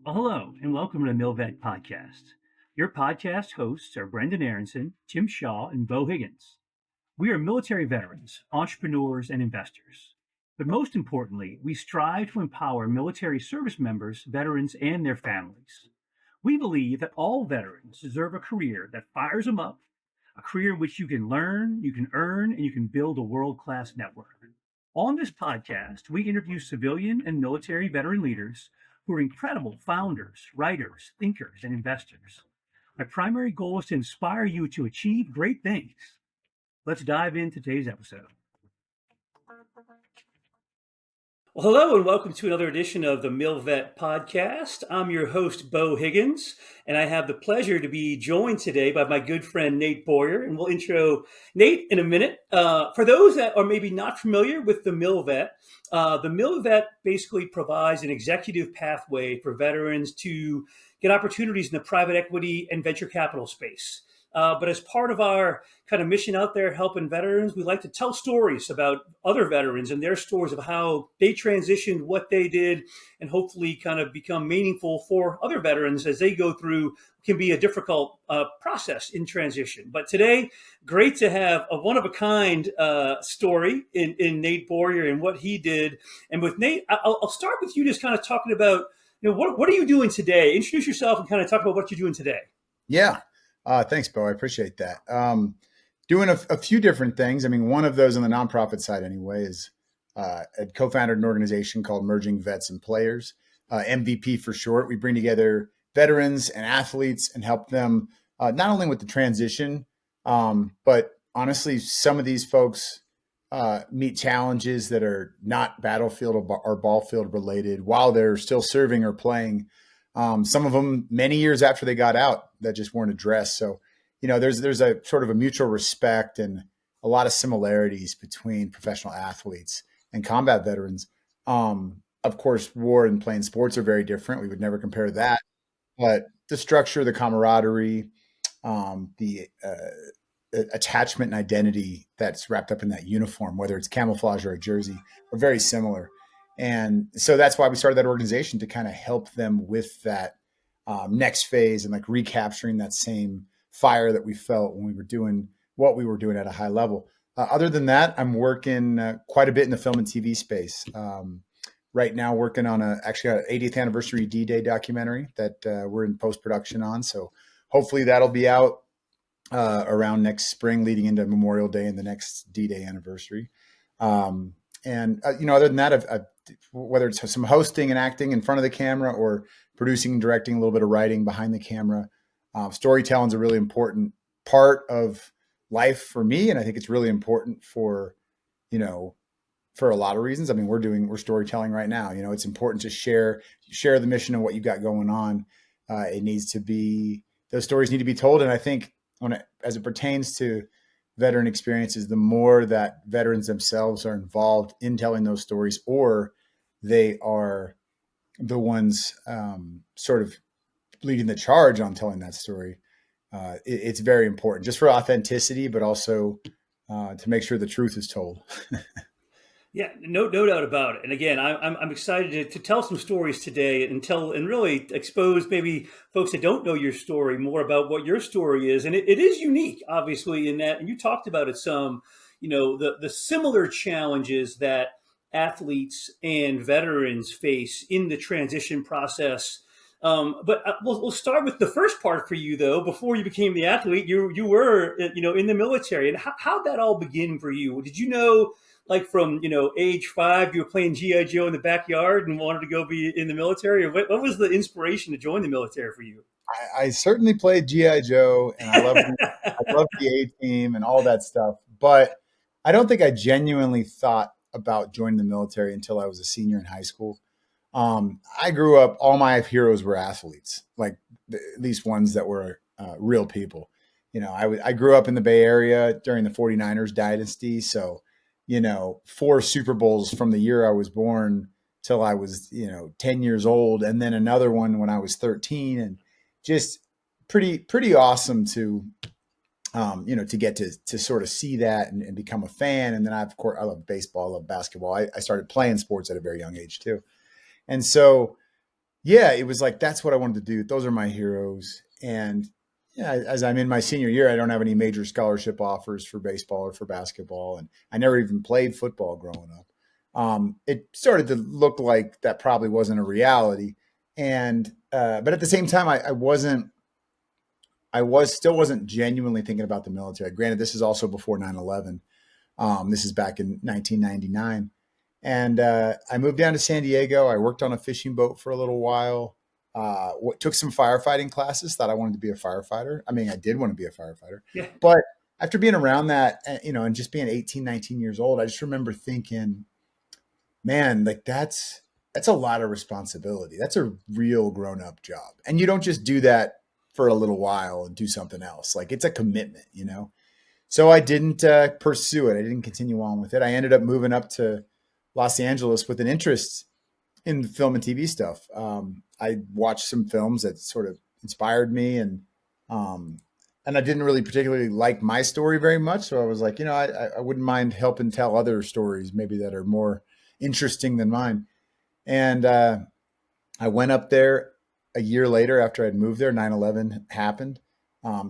Well, hello, and welcome to the MilVet Podcast. Your podcast hosts are Brendan Aronson, Tim Shaw, and Beau Higgins. We are military veterans, entrepreneurs, and investors. But most importantly, we strive to empower military service members, veterans, and their families. We believe that all veterans deserve a career that fires them up, a career in which you can learn, you can earn, and you can build a world class network. On this podcast, we interview civilian and military veteran leaders who are incredible founders, writers, thinkers, and investors. My primary goal is to inspire you to achieve great things. Let's dive into today's episode. Well, hello, and welcome to another edition of the MilVet Podcast. I'm your host, Beau Higgins, and I have the pleasure to be joined today by my good friend, Nate Boyer, and we'll intro Nate in a minute. For those that are maybe not familiar with the MilVet basically provides an executive pathway for veterans to get opportunities in the private equity and venture capital space. But as part of our kind of mission out there helping veterans, we like to tell stories about other veterans and their stories of how they transitioned, what they did, and hopefully kind of become meaningful for other veterans as they go through can be a difficult process in transition. But today, great to have a one-of-a-kind story in Nate Boyer and what he did. And with Nate, I'll start with you just kind of talking about, what are you doing today? Introduce yourself and kind of talk about what you're doing today. Yeah. Thanks, Beau. I appreciate that. Doing a few different things. I mean, one of those on the nonprofit side anyway is I co-founded an organization called Merging Vets and Players, MVP for short. We bring together veterans and athletes and help them not only with the transition, but honestly, some of these folks meet challenges that are not battlefield or ball field related while they're still serving or playing. Some of them many years after they got out that just weren't addressed. So, there's a sort of a mutual respect and a lot of similarities between professional athletes and combat veterans. Of course, war and playing sports are very different. We would never compare that, but the structure, the camaraderie, the attachment and identity that's wrapped up in that uniform, whether it's camouflage or a jersey, are very similar. And so that's why we started that organization to kind of help them with that next phase and like recapturing that same fire that we felt when we were doing what we were doing at a high level. Other than that, I'm working quite a bit in the film and TV space. Right now, working on actually an 80th anniversary D-Day documentary that we're in post-production on. So hopefully that'll be out around next spring, leading into Memorial Day and the next D-Day anniversary. Other than that, I've whether it's some hosting and acting in front of the camera or producing and directing, a little bit of writing behind the camera. Storytelling is a really important part of life for me. And I think it's really important for a lot of reasons. I mean, we're storytelling right now. It's important to share the mission and what you got going on. Those stories need to be told. And I think as it pertains to veteran experiences, the more that veterans themselves are involved in telling those stories, or they are the ones sort of leading the charge on telling that story, it's very important just for authenticity, but also to make sure the truth is told. Yeah, no doubt about it. And again, I'm excited to tell some stories today and really expose maybe folks that don't know your story more about what your story is. And it is unique, obviously, in that, and you talked about it some, the similar challenges that athletes and veterans face in the transition process. But we'll start with the first part for you, though. Before you became the athlete, you were, in the military. And how'd that all begin for you? Did you know, like from, age 5, you were playing G.I. Joe in the backyard and wanted to go be in the military? Or what was the inspiration to join the military for you? I certainly played G.I. Joe, and I loved the A-Team and all that stuff. But I don't think I genuinely thought about joining the military until I was a senior in high school. I grew up, all my heroes were athletes, like at least ones that were real people. I grew up in the Bay Area during the 49ers dynasty. So, 4 Super Bowls from the year I was born till I was, 10 years old. And then another one when I was 13, and just pretty awesome to get to sort of see that and become a fan. And then of course, I love baseball, I love basketball. I started playing sports at a very young age too. And so yeah, it was like, that's what I wanted to do. Those are my heroes. And yeah, as I'm in my senior year, I don't have any major scholarship offers for baseball or for basketball. And I never even played football growing up. It started to look like that probably wasn't a reality. And, but at the same time, still wasn't genuinely thinking about the military. Granted, this is also before 9/11. This is back in 1999. And I moved down to San Diego. I worked on a fishing boat for a little while. Took some firefighting classes. Thought I wanted to be a firefighter. I mean, I did want to be a firefighter. Yeah. But after being around that, and just being 18, 19 years old, I just remember thinking, man, like that's a lot of responsibility. That's a real grown up job. And you don't just do that for a little while and do something else. Like it's a commitment. So I didn't pursue it. I didn't continue on with it. I ended up moving up to Los Angeles with an interest in film and TV stuff. I watched some films that sort of inspired me, and I didn't really particularly like my story very much. So I was like, I wouldn't mind helping tell other stories maybe that are more interesting than mine. And I went up there a year later after I'd moved there. 9/11 happened.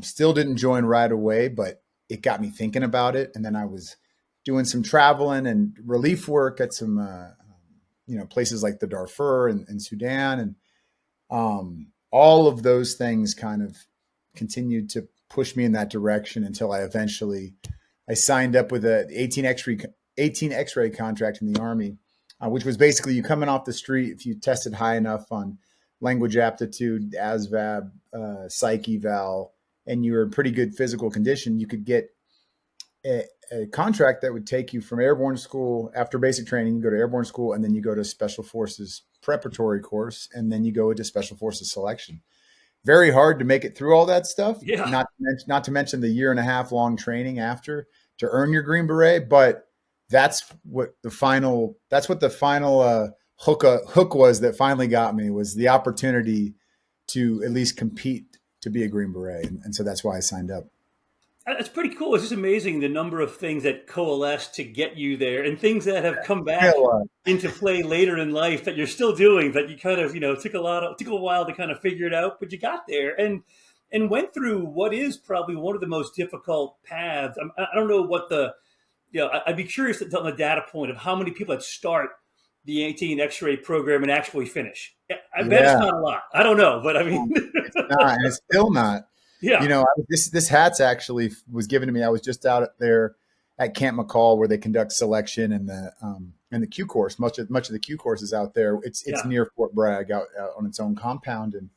Still didn't join right away, but it got me thinking about it. And then I was doing some traveling and relief work at some, places like the Darfur and Sudan. And all of those things kind of continued to push me in that direction until I signed up with a 18 X-ray contract in the Army, which was basically you coming off the street. If you tested high enough on language aptitude, ASVAB, psych eval, and you were in pretty good physical condition, you could get a contract that would take you from airborne school. After basic training, you go to airborne school, and then you go to Special Forces preparatory course, and then you go into Special Forces selection. Very hard to make it through all that stuff. Yeah. Not to mention the 1.5 year long training after to earn your Green Beret. But that's what the final hook was that finally got me, was the opportunity to at least compete to be a Green Beret. And so that's why I signed up. That's pretty cool. It's just amazing the number of things that coalesce to get you there, and things that have come back into play later in life that you're still doing, that you kind of, took a while to kind of figure it out, but you got there and went through what is probably one of the most difficult paths. I don't know what I'd be curious to tell the data point of how many people that start the 18 X-ray program and actually finish. I bet it's not a lot. I don't know, but I mean, it's not, and it's still not. Yeah. This hat's actually was given to me. I was just out there at Camp McCall where they conduct selection and the Q course. Much of the Q course is out there. It's near Fort Bragg out on its own compound. And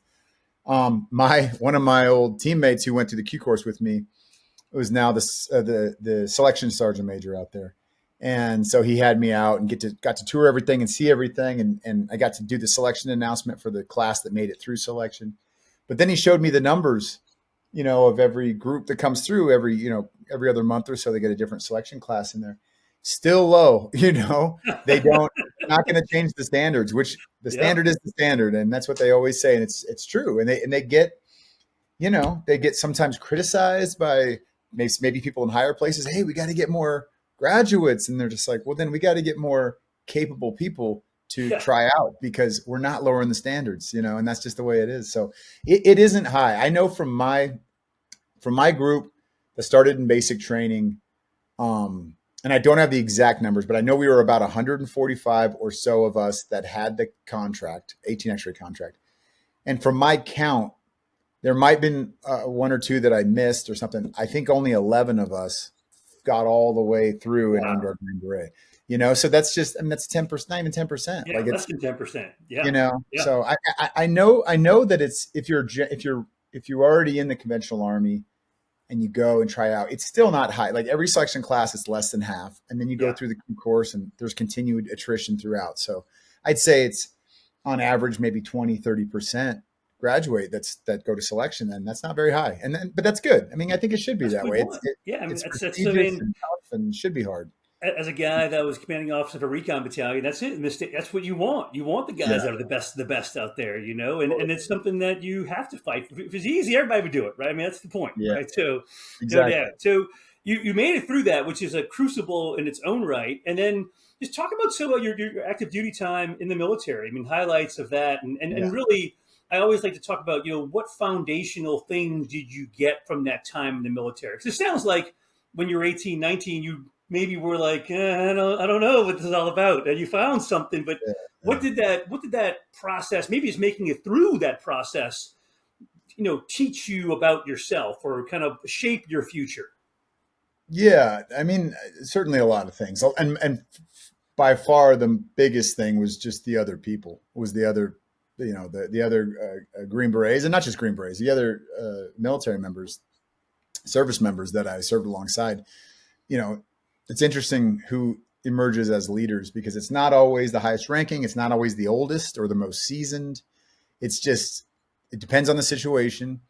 one of my old teammates who went to the Q course with me was now the selection sergeant major out there. And so he had me out and got to tour everything and see everything. And I got to do the selection announcement for the class that made it through selection. But then he showed me the numbers, of every group that comes through every other month or so. They get a different selection class in there. Still low, they not going to change the standards, which the standard is the standard. And that's what they always say. And it's true. And they get sometimes criticized by maybe people in higher places. Hey, we got to get more graduates. And they're just like, well, then we got to get more capable people to try out, because we're not lowering the standards, and that's just the way it is. So it isn't high. I know from my group that started in basic training, and I don't have the exact numbers, but I know we were about 145 or so of us that had the contract, 18 X-ray contract. And from my count, there might have been one or two that I missed or something. I think only 11 of us got all the way through and earned our Green Beret. So that's just, that's 10%, not even 10%. Yeah, like less than 10%. Yeah. So I know that it's, if you're already in the conventional Army and you go and try out, it's still not high. Like every selection class, it's less than half. And then you go through the course and there's continued attrition throughout. So I'd say it's on average, maybe 20-30% graduate that go to selection. And that's not very high. But that's good. I mean, I think it should be that way. It's prestigious and tough and should be hard. As a guy that was commanding officer of a recon battalion, that's it. That's what you want. You want the guys that are the best out there, and it's something that you have to fight. If it was easy, everybody would do it, right? I mean, that's the point, right? So, exactly. So you made it through that, which is a crucible in its own right. And then Just talk about some of your active duty time in the military. I mean, highlights of that, and Yeah. really, I always like to talk about, what foundational things did you get from that time in the military? Because it sounds like when you were 18, 19, you maybe were like, I don't know what this is all about, and you found something. But Yeah. what did that process? Maybe it's making it through that process, teach you about yourself or kind of shape your future. Yeah, I mean, certainly a lot of things, and by far the biggest thing was just the other people, was the other, the other Green Berets, and not just Green Berets, the other military members, service members that I served alongside. You know, it's interesting who emerges as leaders because it's not always the highest ranking, it's not always the oldest or the most seasoned. It's just it depends on the situation.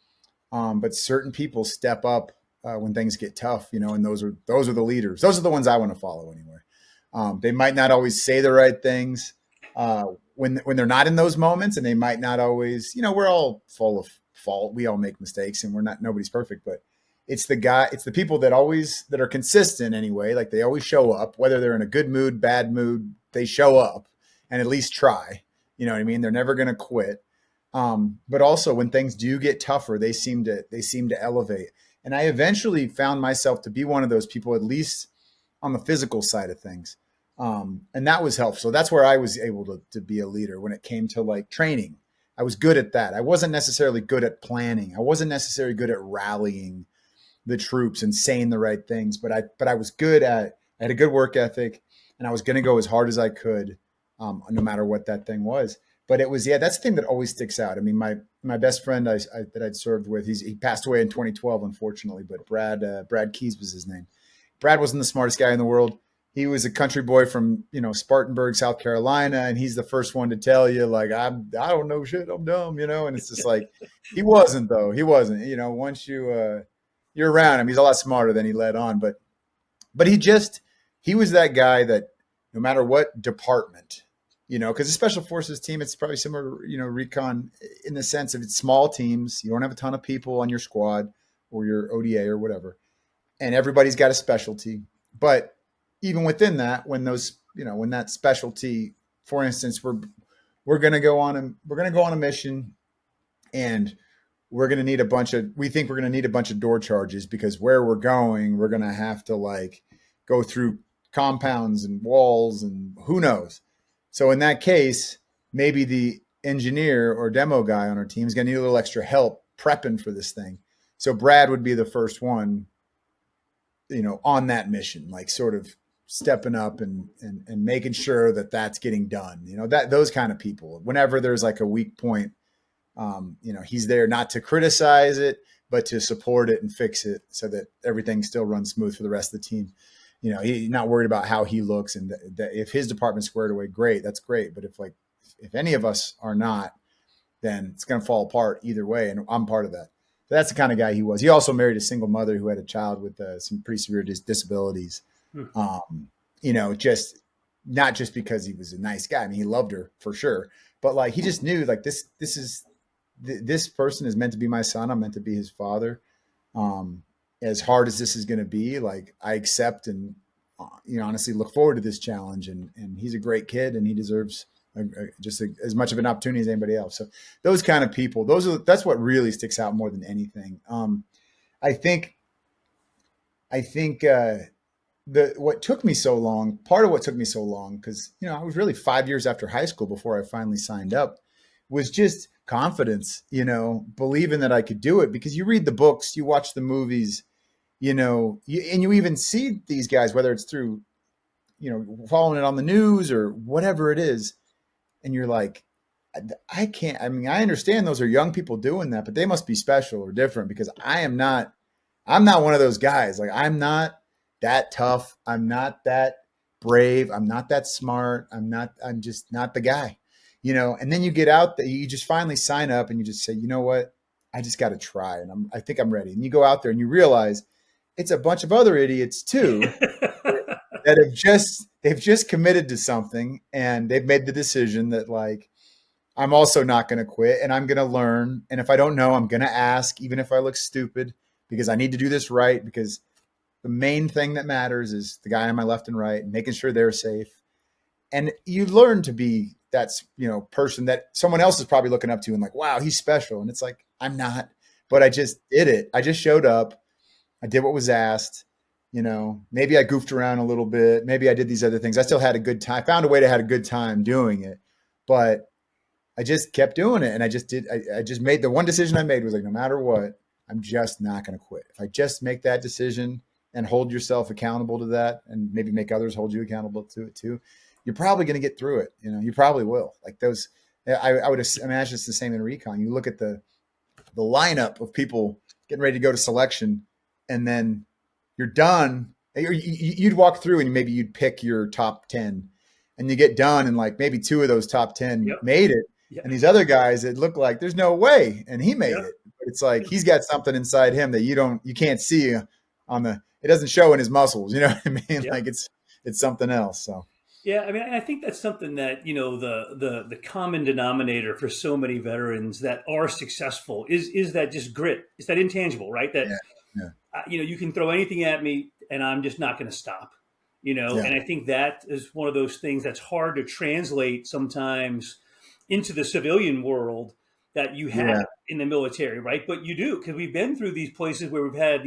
But certain people step up when things get tough, and those are the leaders. Those are the ones I want to follow anyway. They might not always say the right things when they're not in those moments, and they might not always. We're all full of fault. We all make mistakes, and nobody's perfect. But it's the people that are consistent anyway. Like they always show up, whether they're in a good mood, bad mood. They show up and at least try. You know what I mean? They're never going to quit. But also when things do get tougher, they seem to elevate. And I eventually found myself to be one of those people, at least on the physical side of things. And that was helpful. So that's where I was able to be a leader when it came to like training. I was good at that. I wasn't necessarily good at planning. I wasn't necessarily good at rallying the troops and saying the right things, but I was good at, I had a good work ethic and I was going to go as hard as I could, no matter what that thing was. But it was, yeah, that's the thing that always sticks out. I mean, my best friend that I'd served with, he passed away in 2012, unfortunately, but Brad Keys was his name. Brad wasn't the smartest guy in the world. He was a country boy from, Spartanburg, South Carolina. And he's the first one to tell you like, I don't know shit. I'm dumb, and it's just like, he wasn't though. He wasn't, once you're around him, he's a lot smarter than he let on, but he was that guy that no matter what department, because the special forces team, it's probably similar, recon in the sense of it's small teams. You don't have a ton of people on your squad or your ODA or whatever, and everybody's got a specialty. But even within that, when that specialty, for instance, we're going to go on a mission, and we think we're going to need a bunch of door charges because where we're going, we're going to have to like go through compounds and walls and who knows. So in that case, maybe the engineer or demo guy on our team is going to need a little extra help prepping for this thing. So Brad would be the first one, on that mission, like sort of stepping up and making sure that that's getting done. Those kind of people, whenever there's like a weak point, he's there not to criticize it, but to support it and fix it so that everything still runs smooth for the rest of the team. He's not worried about how he looks, and that if his department's squared away, great, that's great. But if any of us are not, then it's going to fall apart either way. And I'm part of that. So that's the kind of guy he was. He also married a single mother who had a child with some pretty severe disabilities. Just not just because he was a nice guy. I mean, he loved her for sure, but like, he just knew like this person is meant to be my son. I'm meant to be his father. As hard as this is going to be, like I accept and, honestly look forward to this challenge. And he's a great kid and he deserves as much of an opportunity as anybody else. So those kind of people, that's what really sticks out more than anything. I think what took me so long, part of what took me so long, because, I was really 5 years after high school before I finally signed up, was just confidence, believing that I could do it. Because you read the books, you watch the movies, and you even see these guys, whether it's through, following it on the news or whatever it is. And you're like, I can't, I mean, I understand those are young people doing that, but they must be special or different because I'm not one of those guys. Like, I'm not that tough. I'm not that brave. I'm not that smart. I'm just not the guy. And then you get out there, you just finally sign up and you just say, you know what, I just got to try. And I think I'm ready. And you go out there and you realize it's a bunch of other idiots too that they've just committed to something and they've made the decision that like, I'm also not going to quit and I'm going to learn. And if I don't know, I'm going to ask, even if I look stupid, because I need to do this right. Because the main thing that matters is the guy on my left and right, making sure they're safe. And you learn to be that's, person that someone else is probably looking up to and like, wow, he's special. And it's like, I'm not, but I just did it. I just showed up. I did what was asked. Maybe I goofed around a little bit. Maybe I did these other things. I still had a good time. Found a way to have a good time doing it, but I just kept doing it. And I just did. I just made the one decision I made was like, no matter what, I'm just not going to quit. If I just make that decision and hold yourself accountable to that, and maybe make others hold you accountable to it too, you're probably going to get through it. You probably will. Like those, I would imagine it's the same in recon. You look at the lineup of people getting ready to go to selection, and then you're done. You'd walk through and maybe you'd pick your top 10, and you get done and like maybe 2 of those top 10 made it. Yep. And these other guys, it looked like there's no way. And he made it. But it's like, he's got something inside him that you can't see it doesn't show in his muscles. You know what I mean? Yep. Like it's something else. So. Yeah, I mean, I think that's something that, the common denominator for so many veterans that are successful is that just grit. It's that intangible, right? That, you can throw anything at me and I'm just not going to stop, And I think that is one of those things that's hard to translate sometimes into the civilian world that you have in the military, right? But you do, because we've been through these places where we've had,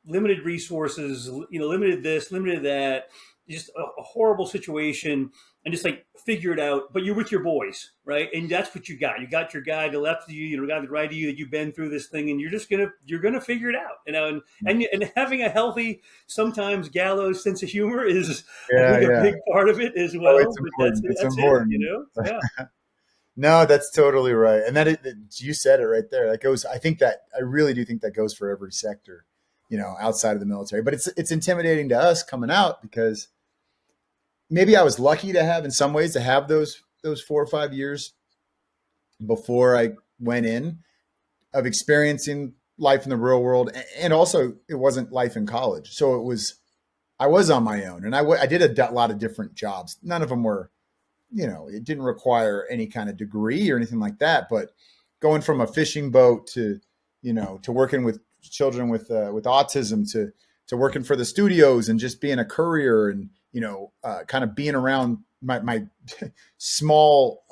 limited resources, limited this, limited that, just a horrible situation, and just like figure it out. But you're with your boys, right? And that's what you got. You got your guy to the left of you, guy to the right of you that you've been through this thing, and you're gonna figure it out. And having a healthy, sometimes gallows sense of humor is I think a big part of it as well. Oh, it's important. It's important. Yeah. No, that's totally right. And you said it right there. That goes. I really do think that goes for every sector, outside of the military. But it's intimidating to us coming out because maybe I was lucky to have those 4 or 5 years before I went in of experiencing life in the real world. And also it wasn't life in college. So I was on my own, and I did a lot of different jobs. None of them were, it didn't require any kind of degree or anything like that, but going from a fishing boat to working with children with autism to working for the studios and just being a courier and, kind of being around my small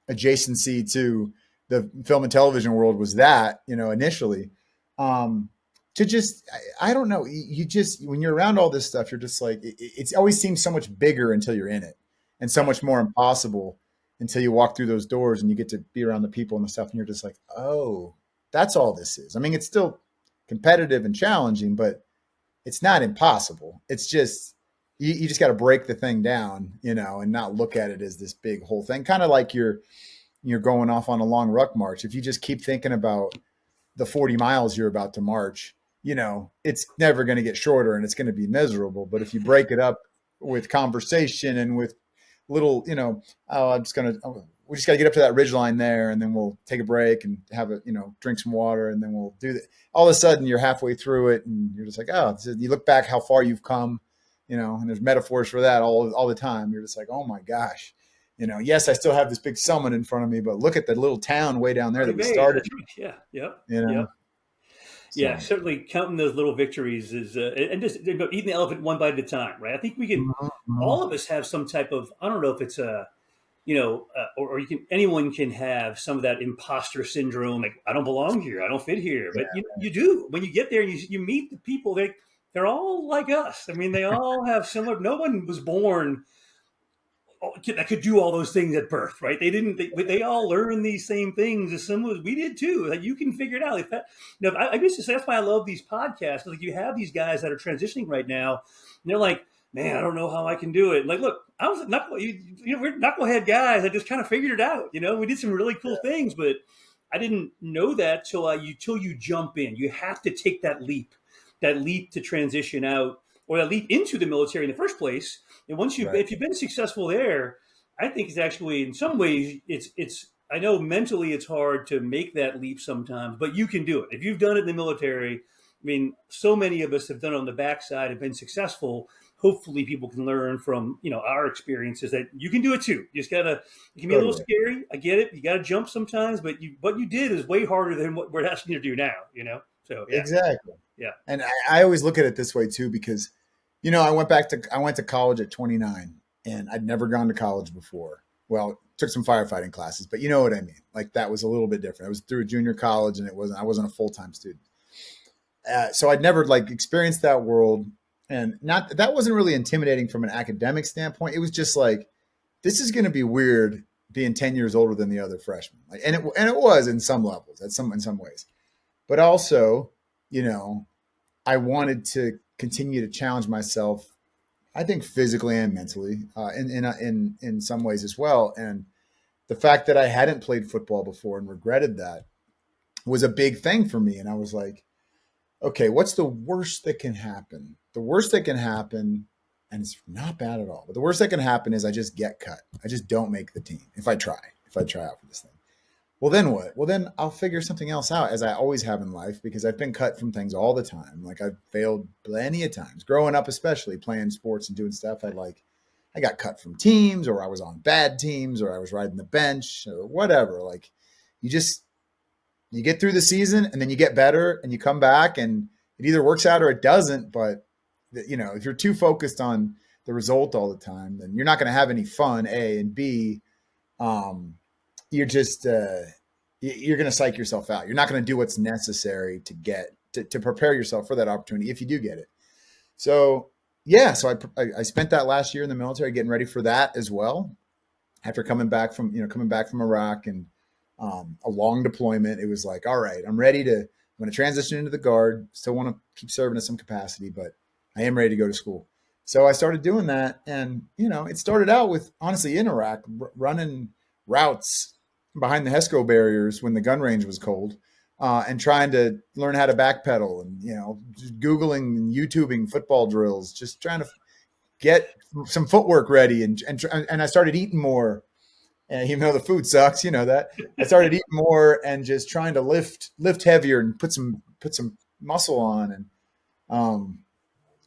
adjacency to the film and television world was that, initially, to just, I don't know, when you're around all this stuff, you're just like, it always seems so much bigger until you're in it and so much more impossible until you walk through those doors and you get to be around the people and the stuff. And you're just like, oh, that's all this is. I mean, it's still competitive and challenging, but it's not impossible. It's just, you just got to break the thing down, and not look at it as this big whole thing. Kind of like you're going off on a long ruck march. If you just keep thinking about the 40 miles you're about to march, it's never going to get shorter and it's going to be miserable. But if you break it up with conversation and with little, we just got to get up to that ridge line there, and then we'll take a break and have drink some water, and then we'll do that. All of a sudden you're halfway through it and you're just like, oh, you look back how far you've come, and there's metaphors for that all the time. You're just like, oh my gosh, yes, I still have this big summit in front of me, but look at the little town way down there that we started. Yeah. Yep. So. Yeah, certainly counting those little victories is, and just eating the elephant one bite at a time, right? I think we can, all of us have some type of, I don't know if it's or anyone can have some of that imposter syndrome. Like, I don't belong here. I don't fit here. But you do. When you get there and you meet the people, they're all like us. I mean, they all have similar, no one was born that could do all those things at birth, right? They all learn these same things as similar as we did too. Like, you can figure it out. I used to say, that's why I love these podcasts. Like, you have these guys that are transitioning right now, and they're like, man, I don't know how I can do it. Like, look, I was we're knucklehead guys. I just kind of figured it out. We did some really cool things, but I didn't know that till you jump in. You have to take that leap to transition out, or that leap into the military in the first place. And once if you've been successful there, I think it's actually, in some ways, it's. I know mentally it's hard to make that leap sometimes, but you can do it if you've done it in the military. I mean, so many of us have done it on the backside, have been successful. Hopefully people can learn from, our experiences that you can do it too. You just gotta, it can be a little scary. I get it. You got to jump sometimes, but what you did is way harder than what we're asking you to do now, So yeah. Exactly. Yeah. And I always look at it this way too, because, I went to college at 29, and I'd never gone to college before. Well, took some firefighting classes, but you know what I mean? Like that was a little bit different. I was through a junior college and I wasn't a full-time student. So I'd never like experienced that world, and not that wasn't really intimidating from an academic standpoint. It was just like, this is going to be weird being 10 years older than the other freshmen. Like, and it was in some levels, in some ways, but also, you know, I wanted to continue to challenge myself. I think physically and mentally, in some ways as well. And the fact that I hadn't played football before and regretted that was a big thing for me. And I was like, okay, what's the worst that can happen? The worst that can happen, and it's not bad at all, but the worst that can happen is I just get cut. I just don't make the team if I try out for this thing. Well, then what? Well, then I'll figure something else out, as I always have in life, because I've been cut from things all the time. Like I've failed plenty of times growing up, especially playing sports and doing stuff. I got cut from teams, or I was on bad teams, or I was riding the bench or whatever. Like you get through the season and then you get better and you come back and it either works out or it doesn't. But you know, if you're too focused on the result all the time, then you're not going to have any fun, A, and B, you're just, you're going to psych yourself out. You're not going to do what's necessary to prepare yourself for that opportunity if you do get it. So yeah, so I spent that last year in the military getting ready for that as well. After coming back from Iraq and a long deployment, it was like, all right, I'm going to transition into the Guard. Still want to keep serving in some capacity, but I am ready to go to school. So I started doing that. And, you know, it started out with, honestly, in Iraq, running routes behind the HESCO barriers when the gun range was cold, and trying to learn how to backpedal and, you know, just Googling and YouTubing football drills, just trying to get some footwork ready. And I started eating more. And even though the food sucks, you know that, I started eating more and just trying to lift heavier and put some muscle on.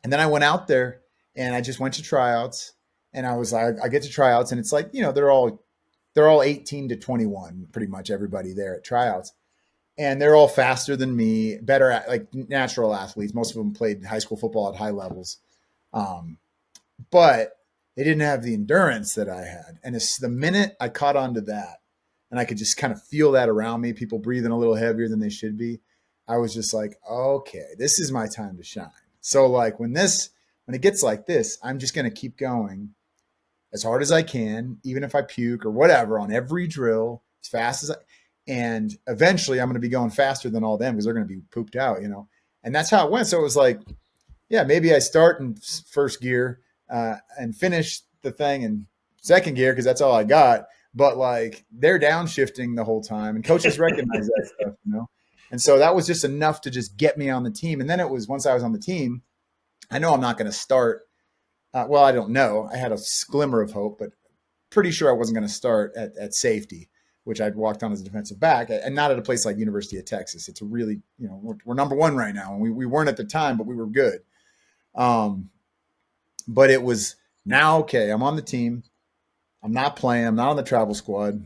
And then I went out there and I just went to tryouts, and I was like, I get to tryouts, and it's like, you know, they're all 18 to 21, pretty much everybody there at tryouts. And they're all faster than me, better at, like, natural athletes. Most of them played high school football at high levels. But they didn't have the endurance that I had. And it's the minute I caught on to that, and I could just kind of feel that around me, people breathing a little heavier than they should be, I was just like, okay, this is my time to shine. So like when it gets like this, I'm just going to keep going as hard as I can, even if I puke or whatever, on every drill, as fast as and eventually I'm going to be going faster than all them because they're going to be pooped out, you know? And that's how it went. So it was like, yeah, maybe I start in first gear, and finish the thing in second gear because that's all I got. But like they're downshifting the whole time, and coaches recognize that stuff, you know? And so that was just enough to just get me on the team. And then it was, once I was on the team, I know I'm not going to start. Well, I don't know. I had a glimmer of hope, but pretty sure I wasn't going to start at safety, which I'd walked on as a defensive back, and not at a place like University of Texas. It's a really, you know, we're number one right now, and we weren't at the time, but we were good. But it was now, okay, I'm on the team. I'm not playing. I'm not on the travel squad.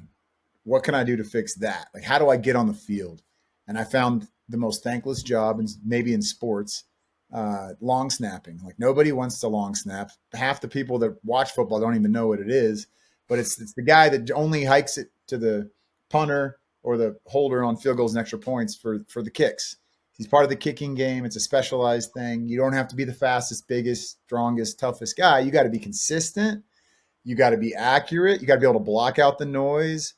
What can I do to fix that? Like, how do I get on the field? And I found the most thankless job, maybe in sports, long snapping. Like, nobody wants to long snap. Half the people that watch football don't even know what it is, but it's the guy that only hikes it to the punter or the holder on field goals and extra points for the kicks. He's part of the kicking game. It's a specialized thing. You don't have to be the fastest, biggest, strongest, toughest guy. You got to be consistent. You got to be accurate. You got to be able to block out the noise.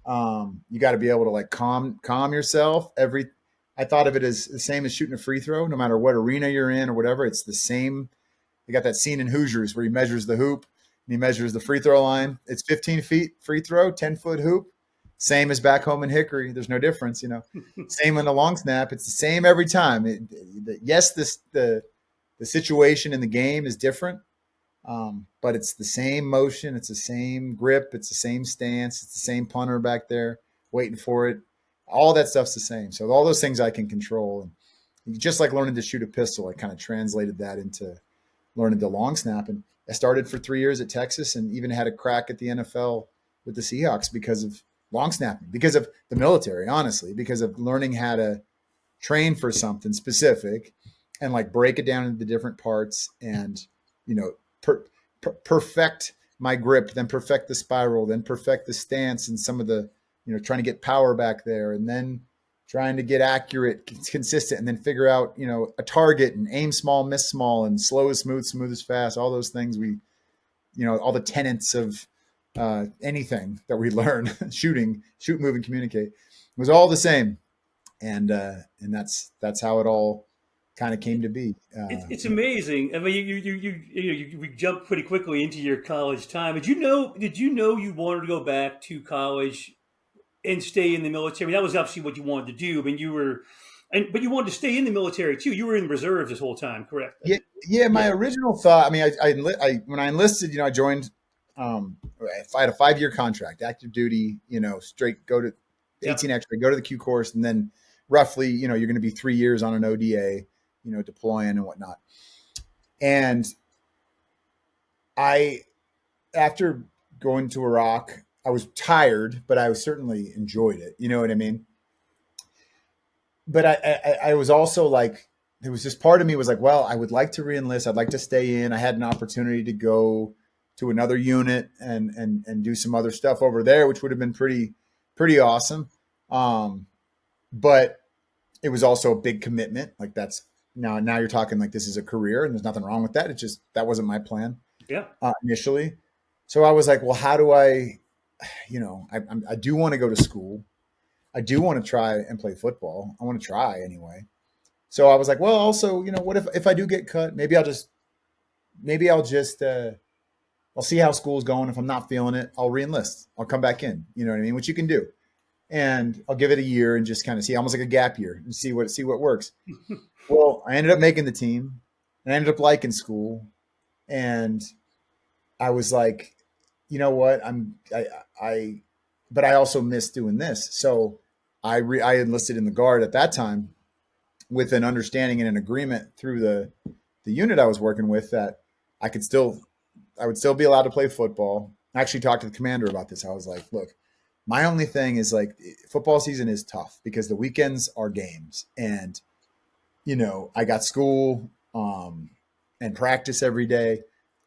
You got to be able to like calm yourself. I thought of it as the same as shooting a free throw, no matter what arena you're in or whatever. It's the same. You got that scene in Hoosiers where he measures the hoop and he measures the free throw line. It's 15 feet free throw, 10-foot hoop. Same as back home in Hickory. There's no difference, you know. Same in the long snap. It's the same every time. Yes, the situation in the game is different, but it's the same motion. It's the same grip. It's the same stance. It's the same punter back there waiting for it. All that stuff's the same. So all those things I can control. And just like learning to shoot a pistol, I kind of translated that into learning the long snap. And I started for 3 years at Texas and even had a crack at the NFL with the Seahawks because of long snapping, because of the military, honestly, because of learning how to train for something specific and like break it down into the different parts and, you know, perfect my grip, then perfect the spiral, then perfect the stance and some of the, trying to get power back there, and then trying to get accurate, consistent, and then figure out, a target and aim small, miss small, and slow is smooth, smooth is fast. All those things all the tenets of anything that we learn, shoot, move, and communicate, was all the same. And that's how it all kind of came to be. It's amazing. I mean, we jumped pretty quickly into your college time. Did you know you wanted to go back to college and stay in the military? I mean, that was obviously what you wanted to do. I mean, but you wanted to stay in the military too. You were in reserves this whole time, correct? Yeah, yeah. My original thought. I mean, I when I enlisted, I joined. I had a 5-year contract, active duty. Straight go to 18 extra, go to the Q course, and then roughly, you're going to be 3 years on an ODA, deploying and whatnot. And after going to Iraq, I was tired, but I certainly enjoyed it. You know what I mean? But I was also like, there was this part of me was like, well, I would like to reenlist. I'd like to stay in. I had an opportunity to go to another unit and do some other stuff over there, which would have been pretty awesome. But it was also a big commitment. Like that's now you're talking like this is a career, and there's nothing wrong with that. It's just, that wasn't my plan initially. So I was like, well, how do I do want to go to school. I do want to try and play football. I want to try anyway. So I was like, well, also, what if I do get cut? Maybe I'll see how school's going. If I'm not feeling it, I'll reenlist. I'll come back in. You know what I mean? Which you can do. And I'll give it a year and just kind of see, almost like a gap year, and see what works. Well, I ended up making the team, and I ended up liking school. And I was like, you know what? But I also miss doing this. So I enlisted in the Guard at that time with an understanding and an agreement through the unit I was working with that I would still be allowed to play football. I actually talked to the commander about this. I was like, look, my only thing is like football season is tough because the weekends are games, and, I got school and practice every day.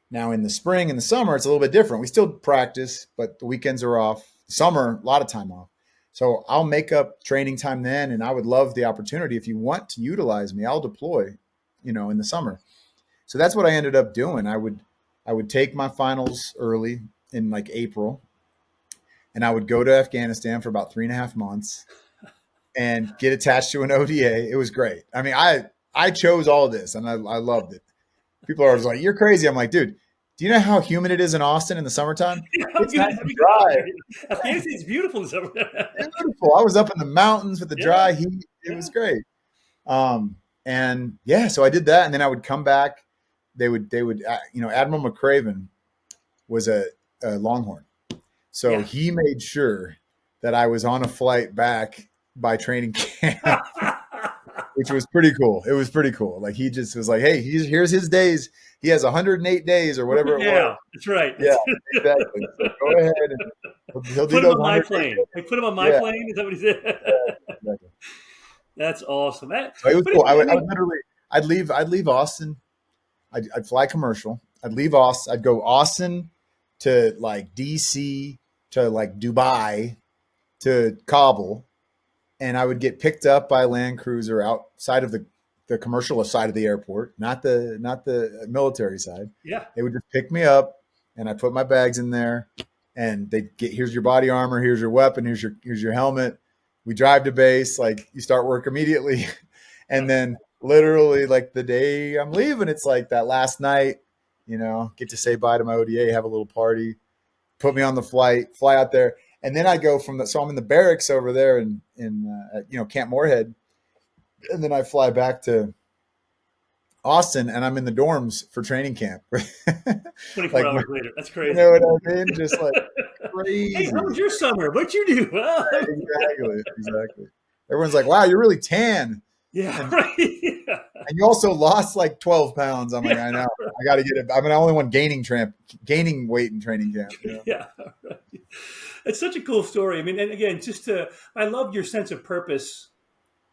Now in the spring and the summer, it's a little bit different. We still practice, but the weekends are off. Summer, a lot of time off. So I'll make up training time then, and I would love the opportunity. If you want to utilize me, I'll deploy, in the summer. So that's what I ended up doing. I would take my finals early in like April, and I would go to Afghanistan for about 3.5 months and get attached to an ODA. It was great. I mean, I chose all this, and I loved it. People are always like, you're crazy. I'm like, dude, do you know how humid it is in Austin in the summertime? It's not dry. Afghanistan's beautiful in summer. Beautiful. I was up in the mountains with the dry heat. It was great. And yeah, so I did that, and then I would come back. They would, Admiral McCraven was a Longhorn. So he made sure that I was on a flight back by training camp, which was pretty cool. It was pretty cool. Like he just was like, hey, here's his days. He has 108 days or whatever it was. Yeah, that's right. Yeah, exactly. So go ahead and he'll do put those him on my plane. Like, put him on my plane. Is that what he said? Yeah, exactly. That's awesome. So it was cool. I'd leave Austin. I'd fly commercial. I'd leave Austin. I'd go Austin to like DC to like Dubai to Kabul, and I would get picked up by a Land Cruiser outside of the commercial side of the airport, not the military side. Yeah, they would just pick me up, and I put my bags in there, and they get, here's your body armor, here's your weapon, here's your helmet. We drive to base, like you start work immediately, and then literally like the day I'm leaving, it's like that last night, get to say bye to my ODA, have a little party, put me on the flight, fly out there. And then I go so I'm in the barracks over there in Camp Moorhead. And then I fly back to Austin, and I'm in the dorms for training camp. 24 hours later. That's crazy. You know what I mean? Just like crazy. Hey, how was your summer? What'd you do? Exactly. Everyone's like, wow, you're really tan. Yeah, right. And you also lost like 12 pounds. I'm like, I know. I got to get it. I'm the only one gaining weight in training camp. Yeah, right. It's such a cool story. I mean, and again, I love your sense of purpose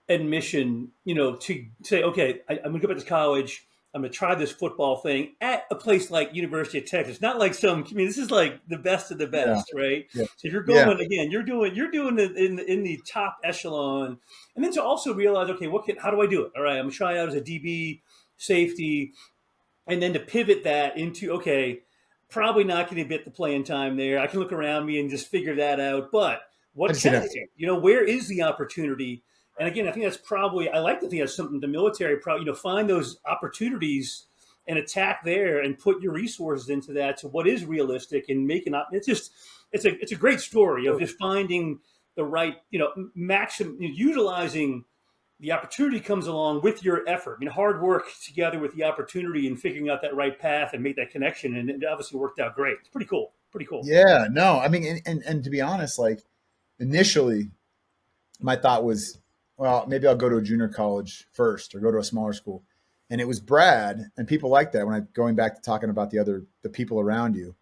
and mission, to say, okay, I'm going to go back to college. I'm going to try this football thing at a place like University of Texas. Not like this is like the best of the Yeah. best, right? Yeah. So you're Yeah. going again. You're doing it in the top echelon, and then to also realize, okay, how do I do it? All right, I'm going to try out as a DB safety, and then to pivot that into, okay, probably not going to get the playing time there. I can look around me and just figure that out. But I what just can didn't I have to. do? Where is the opportunity? And again, I think that's probably, I like to think that's something the military probably, find those opportunities and attack there and put your resources into that to what is realistic and making up. It's a great story of just finding the right, maximum, utilizing the opportunity comes along with your effort. Hard work together with the opportunity and figuring out that right path and make that connection. And it obviously worked out great. It's pretty cool. Pretty cool. Yeah, no, I mean, and to be honest, like initially my thought was, well, maybe I'll go to a junior college first or go to a smaller school. And it was Brad and people like that when going back to talking about the people around you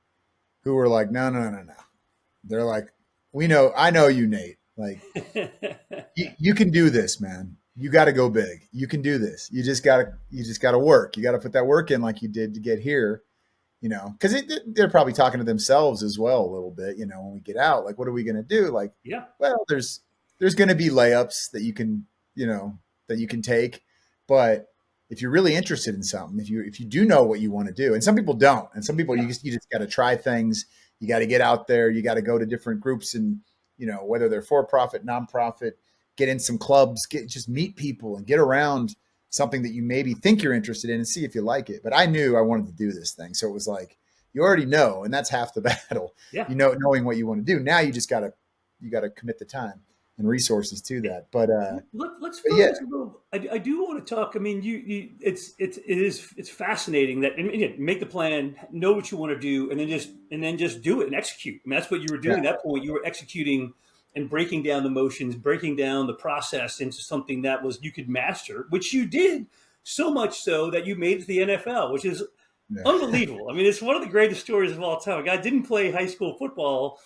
who were like, no. They're like, I know you, Nate. Like, you can do this, man. You got to go big. You can do this. You just got to work. You got to put that work in like you did to get here, because they're probably talking to themselves as well a little bit, when we get out, like, what are we going to do? Like, yeah, well, there's going to be layups that you can, take. But if you're really interested in something, if you do know what you want to do, and some people don't, and some people, you just got to try things. You got to get out there. You got to go to different groups and, whether they're for-profit, nonprofit, get in some clubs, just meet people and get around something that you maybe think you're interested in and see if you like it. But I knew I wanted to do this thing. So it was like, you already know, and that's half the battle, yeah. Knowing what you want to do. Now you just got to commit the time and resources to that. But let's focus a little. I do want to talk. I mean, it's fascinating that, and again, make the plan, know what you want to do, and then just do it and execute. I mean, that's what you were doing at that point. You were executing and breaking down the motions, breaking down the process into something that you could master, which you did, so much so that you made it to the NFL, which is unbelievable. I mean, it's one of the greatest stories of all time. A guy didn't play high school football,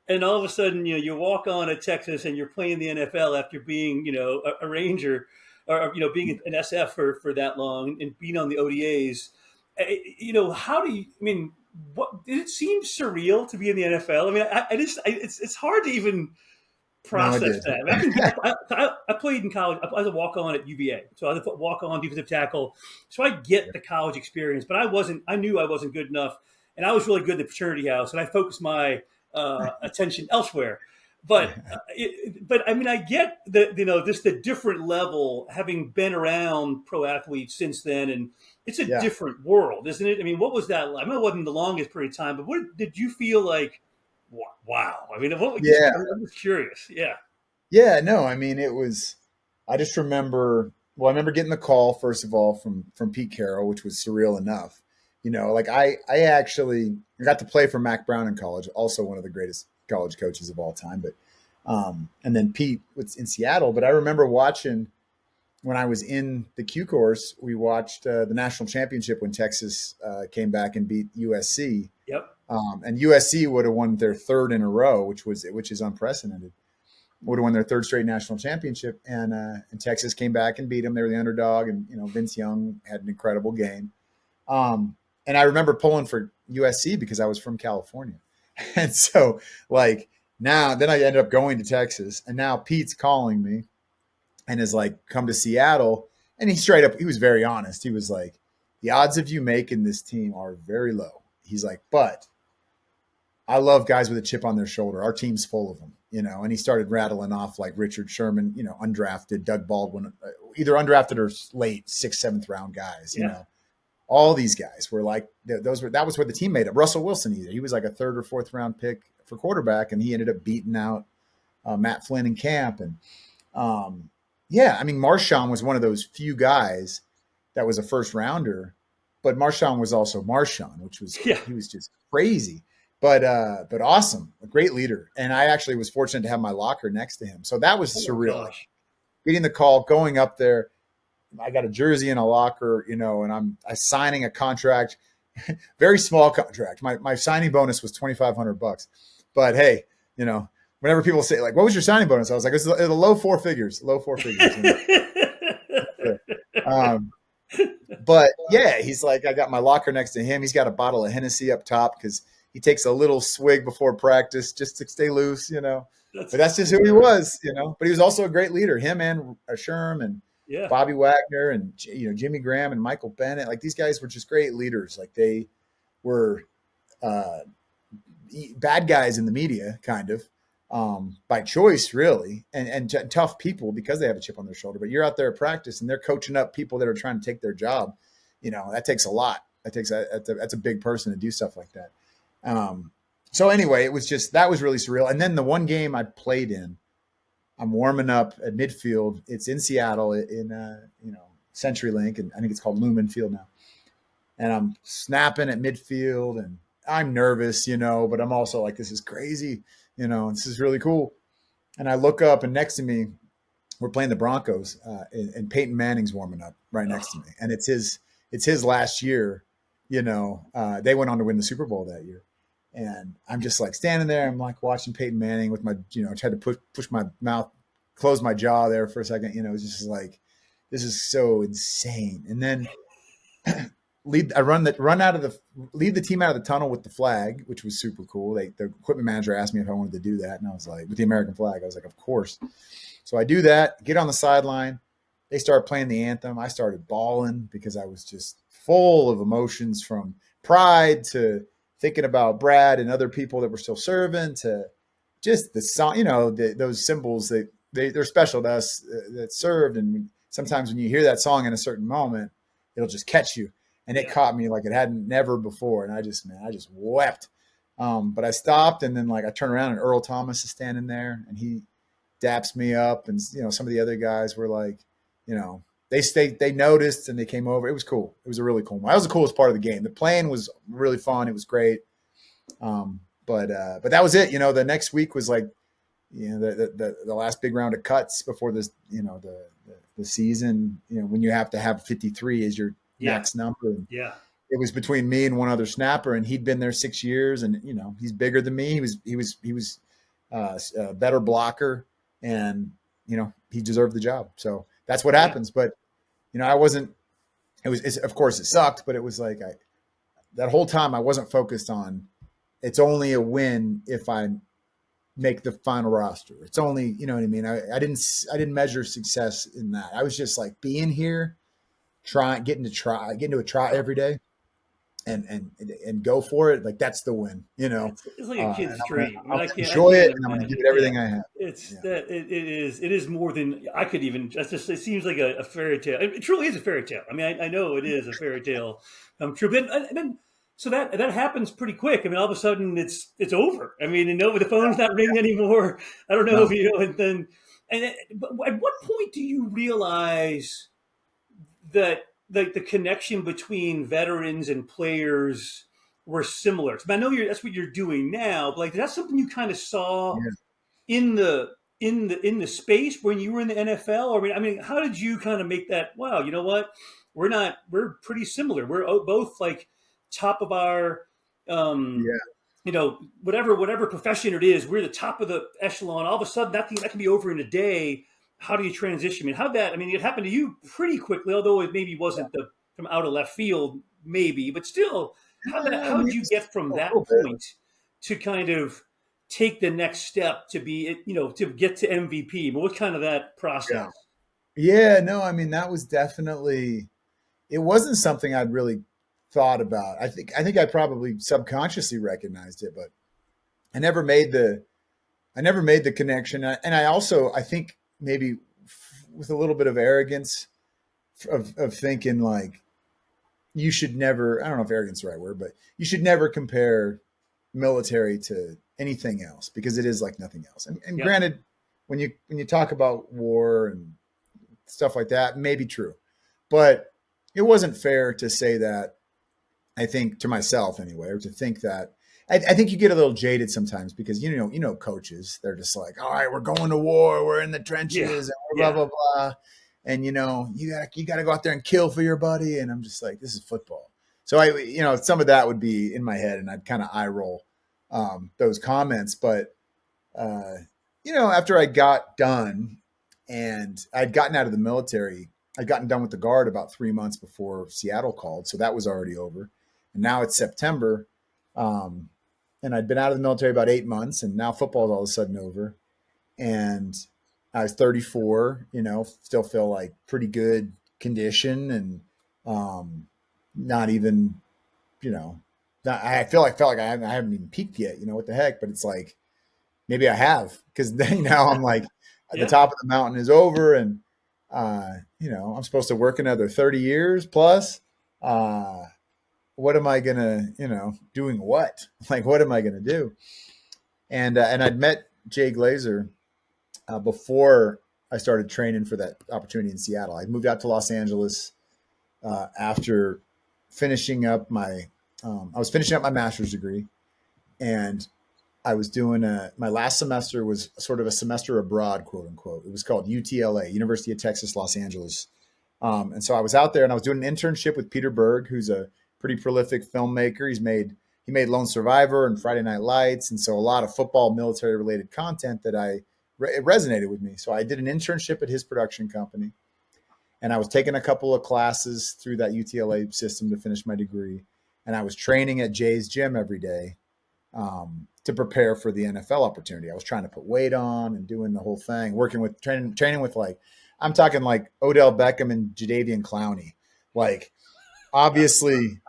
and all of a sudden, you walk on at Texas and you're playing the NFL after being, a Ranger or, being an SF for that long and being on the ODAs. How do you, I mean, what did it seem surreal to be in the NFL? I mean, it's hard to even process that. I played in college. I was a walk-on at UVA, so I was a walk-on defensive tackle. So I get the college experience, but I knew I wasn't good enough, and I was really good in the fraternity house, and I focused my attention elsewhere. But I mean, I get just the different level, having been around pro athletes since then, and it's a different world, isn't it? I mean, what was that like? I know it wasn't the longest period of time, but what did you feel like? Wow. I mean, I'm just curious. Yeah. Yeah, no, I mean, I just remember, I remember getting the call, first of all, from Pete Carroll, which was surreal enough. Like I actually got to play for Mac Brown in college, also one of the greatest college coaches of all time. But, and then Pete was in Seattle. But I remember watching when I was in the Q course, we watched the national championship when Texas came back and beat USC. Yep. And USC would have won their third in a row, which is unprecedented. Would have won their third straight national championship, and Texas came back and beat them. They were the underdog, and Vince Young had an incredible game. And I remember pulling for USC because I was from California, and so then I ended up going to Texas, and now Pete's calling me, and is like, "Come to Seattle," and he was very honest. He was like, "The odds of you making this team are very low." He's like, "But I love guys with a chip on their shoulder. Our team's full of them, and he started rattling off like Richard Sherman, undrafted, Doug Baldwin, either undrafted or late 6th, 7th round guys, all these guys were like, that was where the team made up. Russell Wilson, he was like a 3rd or 4th round pick for quarterback. And he ended up beating out Matt Flynn in camp. And I mean, Marshawn was one of those few guys that was a first rounder, but Marshawn was also Marshawn, which was, he was just crazy. But awesome, a great leader. And I actually was fortunate to have my locker next to him. So that was surreal. Getting the call, going up there. I got a jersey in a locker, and I'm signing a contract, very small contract. My signing bonus was $2,500. But hey, whenever people say like, what was your signing bonus? I was like, it's the low four figures. But yeah, he's like, I got my locker next to him. He's got a bottle of Hennessy up top because he takes a little swig before practice just to stay loose, That's But that's just who he was. But he was also a great leader. Him and Sherm and yeah, Bobby Wagner and Jimmy Graham and Michael Bennett. Like these guys were just great leaders. Like they were uh, bad guys in the media, kind of by choice, really, and tough people because they have a chip on their shoulder. But you're out there at practice and they're coaching up people that are trying to take their job. That takes a lot. That's a big person to do stuff like that. So anyway, it was just that was really surreal. And then the one game I played in, I'm warming up at midfield. It's in Seattle in CenturyLink, and I think it's called Lumen Field now. And I'm snapping at midfield, and I'm nervous, but I'm also like, this is crazy, this is really cool. And I look up, and next to me, we're playing the Broncos, and Peyton Manning's warming up right next to me, and it's his last year. They went on to win the Super Bowl that year. And I'm just like standing there. I'm like watching Peyton Manning with my, I tried to push my mouth, close my jaw there for a second. It's just like, this is so insane. And then lead the team out of the tunnel with the flag, which was super cool. The equipment manager asked me if I wanted to do that. And I was like, with the American flag, I was like, of course. So I do that, get on the sideline. They start playing the anthem. I started bawling because I was just full of emotions, from pride to thinking about Brad and other people that were still serving, to just the song, those symbols that they're special to us that served. And sometimes when you hear that song in a certain moment, it'll just catch you. And it caught me like it hadn't never before. And I just wept. But I stopped, and then I turn around, and Earl Thomas is standing there, and he daps me up. And, some of the other guys were like, they noticed and they came over. It was cool. It was a really cool one. That was the coolest part of the game. The playing was really fun. It was great. But that was it. The next week was like, the last big round of cuts before this, the season, when you have to have 53 as your max number. And it was between me and one other snapper, and he'd been there 6 years, and, he's bigger than me. He was a better blocker, and, he deserved the job. So that's what happens. But, I wasn't, of course it sucked, but it was like, that whole time I wasn't focused on, it's only a win if I make the final roster. It's only, you know what I mean? I didn't measure success in that. I was just like being here, getting to a try every day and go for it. Like that's the win, It's like a kid's dream. I'm gonna enjoy it, and I'm going to give it everything I have. It is more than I could even. It seems like a fairy tale. It truly is a fairy tale. I mean, I know it is a fairy tale come true. But so that happens pretty quick. I mean, all of a sudden it's over. I mean, the phone's not ringing anymore. I don't know if but at what point do you realize that the connection between veterans and players were similar? I know that's what you're doing now, but that's something you kind of saw in the space when you were in the NFL? Or I mean, how did you kind of make that? Wow, you know what? We're pretty similar. We're both like top of our, whatever profession it is. We're the top of the echelon. All of a sudden, that can be over in a day. How do you transition? I mean, it happened to you pretty quickly, although it maybe wasn't from out of left field, maybe, but still, how did you get from that point to kind of take the next step to be, to get to MVP? But what kind of that process? Yeah, no, I mean, that was definitely, it wasn't something I'd really thought about. I think I probably subconsciously recognized it, but I never made the connection. And I think maybe with a little bit of arrogance of thinking like, you should never, I don't know if arrogance is the right word, but you should never compare military to anything else because it is like nothing else. And granted, when you talk about war and stuff like that, may be true, but it wasn't fair to say that, I think, to myself anyway, or to think that. I think you get a little jaded sometimes because, coaches, they're just like, all right, we're going to war. We're in the trenches and blah, blah, blah. And, you got to go out there and kill for your buddy. And I'm just like, this is football. So some of that would be in my head and I'd kind of eye roll those comments. But, after I got done and I'd gotten out of the military, I'd gotten done with the guard about 3 months before Seattle called, so that was already over. And now it's September, um, and I'd been out of the military about 8 months, and now football's all of a sudden over. And I was 34, still feel like pretty good condition, and not even, I felt like I haven't even peaked yet. What the heck? But it's like maybe I have, because then now I'm like at the Yeah. top of the mountain is over, and I'm supposed to work another 30 years plus. What am I gonna, doing what? Like, what am I gonna do? And I'd met Jay Glazer before I started training for that opportunity in Seattle. I moved out to Los Angeles after finishing up I was finishing up my master's degree, and I was doing my last semester was sort of a semester abroad, quote unquote. It was called UTLA, University of Texas, Los Angeles. And so I was out there and I was doing an internship with Peter Berg, who's a pretty prolific filmmaker. He made Lone Survivor and Friday Night Lights. And so a lot of football, military related content that it resonated with me. So I did an internship at his production company, and I was taking a couple of classes through that UTLA system to finish my degree. And I was training at Jay's gym every day to prepare for the NFL opportunity. I was trying to put weight on and doing the whole thing, working with training with, like, I'm talking like Odell Beckham and Jadeveon Clowney. Like, obviously,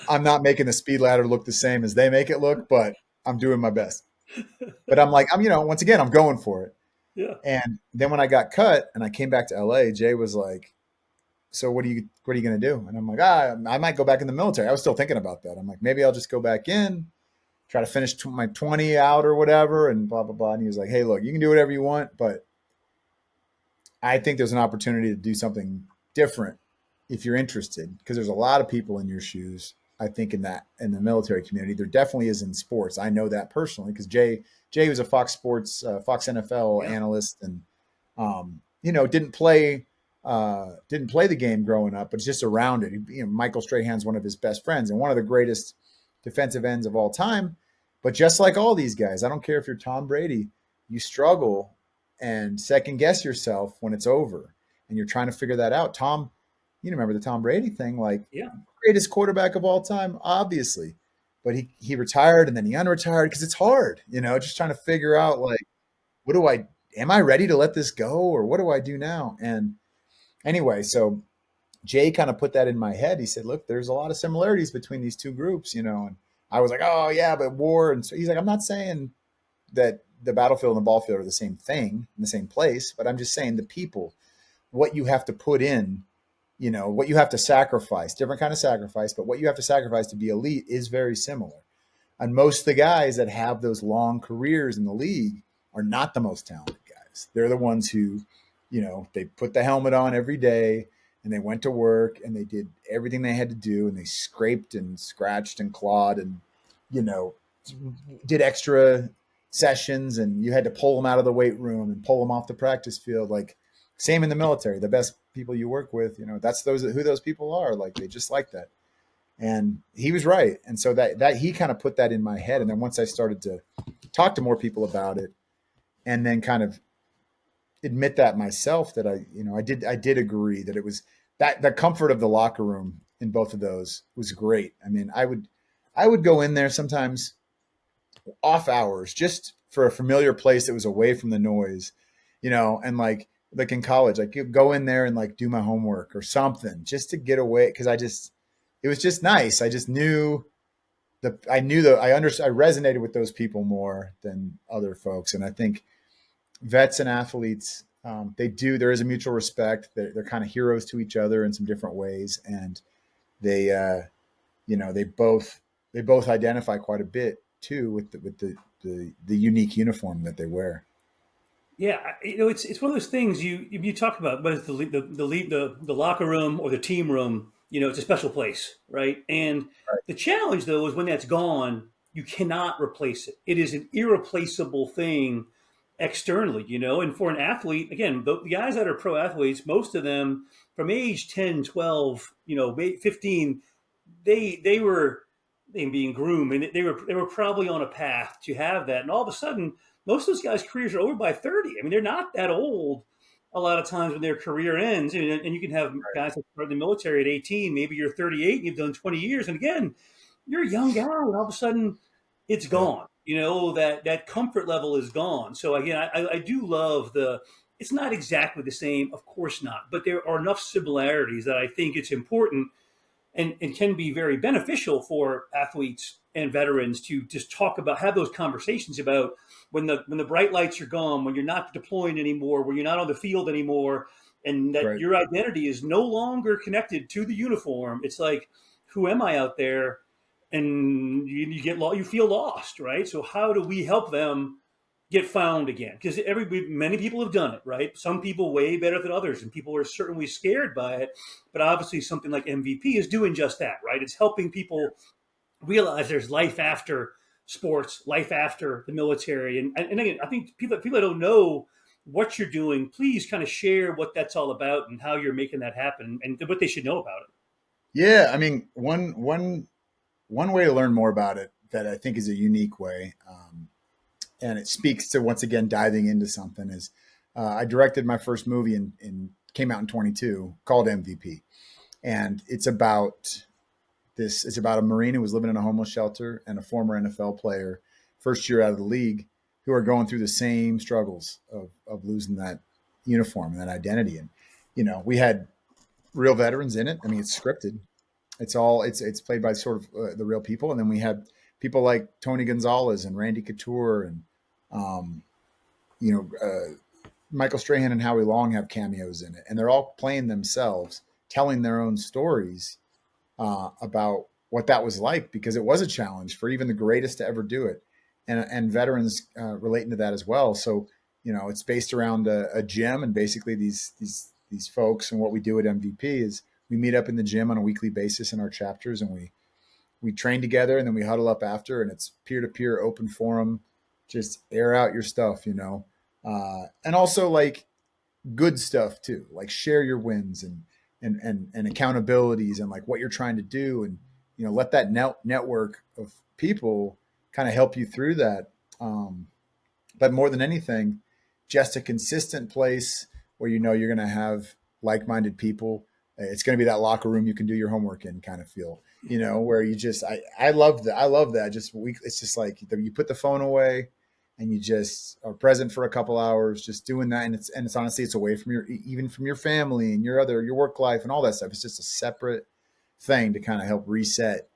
I'm not making the speed ladder look the same as they make it look, but I'm doing my best. But once again, I'm going for it. Yeah. And then when I got cut and I came back to LA, Jay was like, "So what are you going to do?" And I'm like, I might go back in the military. I was still thinking about that. I'm like, maybe I'll just go back in, try to finish my 20 out or whatever, and blah, blah, blah. And he was like, "Hey, look, you can do whatever you want, but I think there's an opportunity to do something different if you're interested, because there's a lot of people in your shoes. I think in the military community, there definitely is in sports. I know that personally because Jay was a Fox Sports, Fox NFL analyst, and didn't play the game growing up, but just around it. Michael Strahan's one of his best friends and one of the greatest defensive ends of all time. But just like all these guys, I don't care if you're Tom Brady, you struggle and second guess yourself when it's over, and you're trying to figure that out. Tom, you remember the Tom Brady thing, like, Yeah. greatest quarterback of all time, obviously, but he retired and then he unretired because it's hard, just trying to figure out, like, am I ready to let this go, or what do I do now? And anyway, so Jay kind of put that in my head. He said, "Look, there's a lot of similarities between these two groups, and I was like, "Oh yeah, but war." And so he's like, "I'm not saying that the battlefield and the ball field are the same thing in the same place, but I'm just saying the people, what you have to put in, what you have to sacrifice, different kind of sacrifice, but what you have to sacrifice to be elite is very similar. And most of the guys that have those long careers in the league are not the most talented guys. They're the ones who, they put the helmet on every day and they went to work and they did everything they had to do, and they scraped and scratched and clawed and, did extra sessions, and you had to pull them out of the weight room and pull them off the practice field. Like, same in the military, the best people you work with, that's who those people are. Like, they just like that. And he was right. And so that he kind of put that in my head. And then once I started to talk to more people about it, and then kind of admit that myself, that I did agree that it was that the comfort of the locker room in both of those was great. I mean, I would go in there sometimes off hours just for a familiar place that was away from the noise, and like in college, like, go in there and like do my homework or something just to get away. Cause it was just nice. I just knew I resonated with those people more than other folks. And I think vets and athletes, there is a mutual respect. They're kind of heroes to each other in some different ways. And they both identify quite a bit too with the unique uniform that they wear. Yeah, it's one of those things you talk about, whether it's the locker room or the team room. It's a special place, right? And the challenge, though, is when that's gone, you cannot replace it. It is an irreplaceable thing externally, And for an athlete, again, the guys that are pro athletes, most of them from age 10, 12, 15, they were being groomed, and they were probably on a path to have that. And all of a sudden, most of those guys' careers are over by 30. I mean, they're not that old. a lot of times when their career ends, and you can have guys that start in the military at 18, maybe you're 38 and you've done 20 years. And again, you're a young guy and all of a sudden it's Yeah. gone. That comfort level is gone. So again, I do love it's not exactly the same, of course not, but there are enough similarities that I think it's important and can be very beneficial for athletes and veterans to just have those conversations about when the bright lights are gone, when you're not deploying anymore, when you're not on the field anymore, and that Right. your identity is no longer connected to the uniform. It's like, who am I out there? And you get lost, you feel lost, right? So how do we help them get found again? Because many people have done it, right? Some people way better than others, and people are certainly scared by it. But obviously, something like MVP is doing just that, right? It's helping people realize there's life after sports, life after the military, and again, I think people that don't know what you're doing, please kind of share what that's all about and how you're making that happen, and what they should know about it. Yeah. I mean, one way to learn more about it that I think is a unique way, and it speaks to once again diving into something is I directed my first movie in came out in 22 called MVP, and it's about a Marine who was living in a homeless shelter and a former NFL player, first year out of the league, who are going through the same struggles of losing that uniform and that identity. And we had real veterans in it. I mean, it's scripted. It's played by sort of the real people, and then we had people like Tony Gonzalez and Randy Couture and um, you know Michael Strahan and Howie Long have cameos in it, and they're all playing themselves, telling their own stories about what that was like, because it was a challenge for even the greatest to ever do it, and veterans relating to that as well. So it's based around a gym, and basically these folks, and what we do at MVP is we meet up in the gym on a weekly basis in our chapters, and we train together, and then we huddle up after, and it's peer-to-peer open forum, just air out your stuff, and also like good stuff too, like share your wins and accountabilities and like what you're trying to do, and let that network of people kind of help you through that. But more than anything, just a consistent place where you're going to have like-minded people. It's going to be that locker room you can do your homework in kind of feel, where you just, I love that. I love that. It's just like you put the phone away and you just are present for a couple hours, just doing that. And it's honestly, it's away from even from your family and your work life and all that stuff. It's just a separate thing to kind of help reset.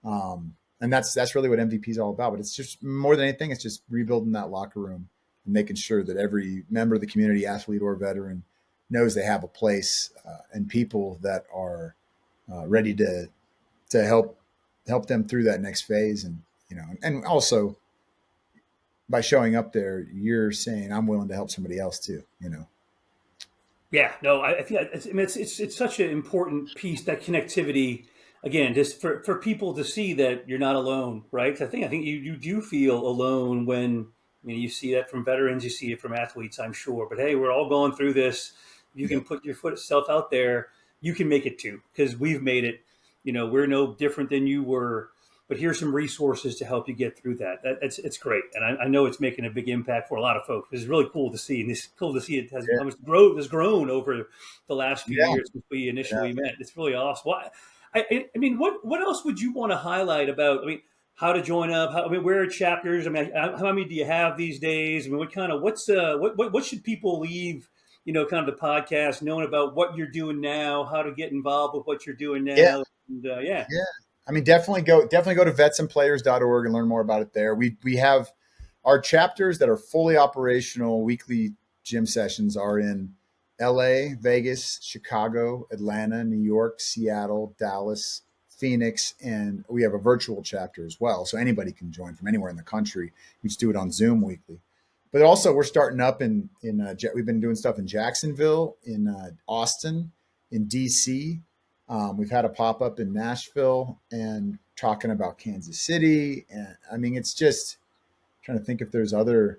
And that's really what MVP is all about. But it's just more than anything, it's just rebuilding that locker room and making sure that every member of the community, athlete or veteran, knows they have a place and people that are ready to help them through that next phase. And and also by showing up there, you're saying I'm willing to help somebody else too. Yeah, no, I think it's such an important piece, that connectivity. Again, just for people to see that you're not alone, right? I think you do feel alone when you see that from veterans, you see it from athletes, I'm sure. But hey, we're all going through this. You can Yep. put your foot self out there. You can make it too, because we've made it. We're no different than you were. But here's some resources to help you get through that. It's great, and I know it's making a big impact for a lot of folks. It's really cool to see, and it's cool to see it has how much growth has grown over the last few Yeah. years since we Yeah. initially met. It's really awesome. Well, I mean, what else would you want to highlight about? I mean, how to join up? Where are chapters? I mean, how many do you have these days? I mean, what should people leave? Kind of the podcast, knowing about what you're doing now, how to get involved with what you're doing Yeah. now, and yeah. Yeah. I mean, definitely go to vetsandplayers.org and learn more about it there. We have our chapters that are fully operational. Weekly gym sessions are in LA, Vegas, Chicago, Atlanta, New York, Seattle, Dallas, Phoenix, and we have a virtual chapter as well. So anybody can join from anywhere in the country. We just do it on Zoom weekly. But also, we're starting up we've been doing stuff in Jacksonville, in Austin, in DC. We've had a pop up in Nashville and talking about Kansas City. And I mean, it's just trying to think if there's other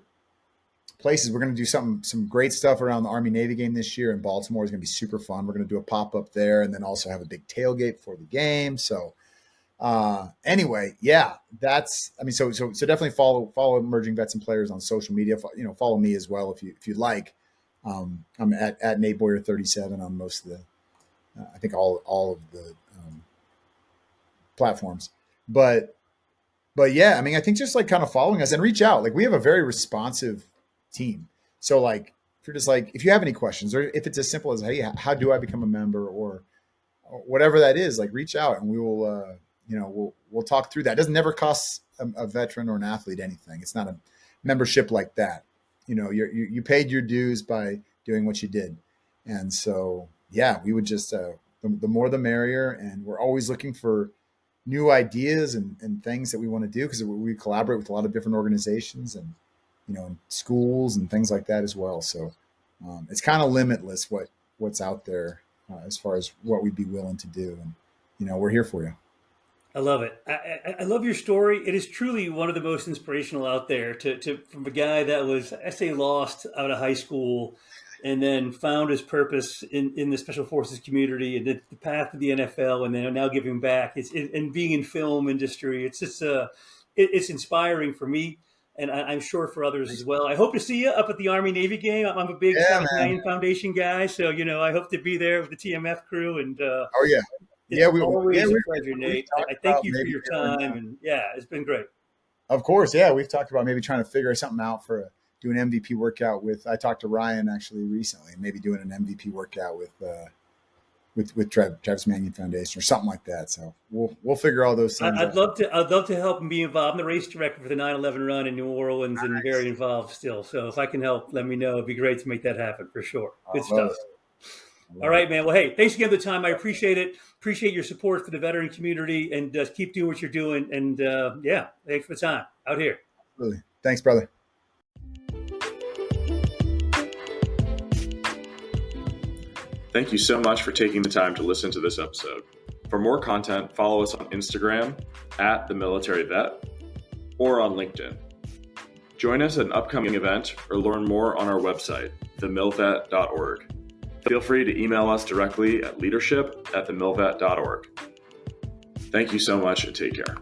places. We're going to do some great stuff around the Army Navy game this year in Baltimore. Is going to be super fun. We're going to do a pop up there, and then also have a big tailgate before the game. So anyway, yeah, so definitely follow Emerging Vets and Players on social media. Follow me as well if you'd like. I'm at Nate Boyer 37 on most of the, I think all of the platforms. But yeah, I mean, I think just like kind of following us and reach out. Like we have a very responsive team. So like if you're just like if you have any questions or if it's as simple as hey, how do I become a member or whatever that is, like reach out and we will we'll talk through that. It doesn't never cost a veteran or an athlete anything. It's not a membership like that. You paid your dues by doing what you did. And so yeah, we would just the more the merrier, and we're always looking for new ideas and things that we want to do because we collaborate with a lot of different organizations and and schools and things like that as well. So it's kind of limitless what's out there as far as what we'd be willing to do, and we're here for you. I love it. I love your story. It is truly one of the most inspirational out there. From a guy that was, I say, lost out of high school, and then found his purpose in the special forces community and the path to the NFL, and then now giving back. And being in film industry. It's just it's inspiring for me, and I'm sure for others as well. I hope to see you up at the Army Navy game. I'm a big South Italian Foundation guy, so I hope to be there with the TMF crew. And oh yeah. It's always a pleasure, Nate. I thank you for your time, and it's been great. Of course, yeah, we've talked about maybe trying to figure something out for do an MVP workout with. I talked to Ryan actually recently, maybe doing an MVP workout with Travis Manion Foundation or something like that. So we'll figure all those things. I'd love to help and be involved. I'm the race director for the 9/11 run in New Orleans, and very involved still. So if I can help, let me know. It'd be great to make that happen for sure. Good stuff. All right, man. Well, hey, thanks again for the time. I appreciate it. Appreciate your support for the veteran community, and keep doing what you're doing. And thanks for the time out here. Absolutely. Thanks, brother. Thank you so much for taking the time to listen to this episode. For more content, follow us on Instagram at TheMilVet or on LinkedIn. Join us at an upcoming event or learn more on our website, TheMilVet.org. Feel free to email us directly at leadership@themilvet.org. Thank you so much and take care.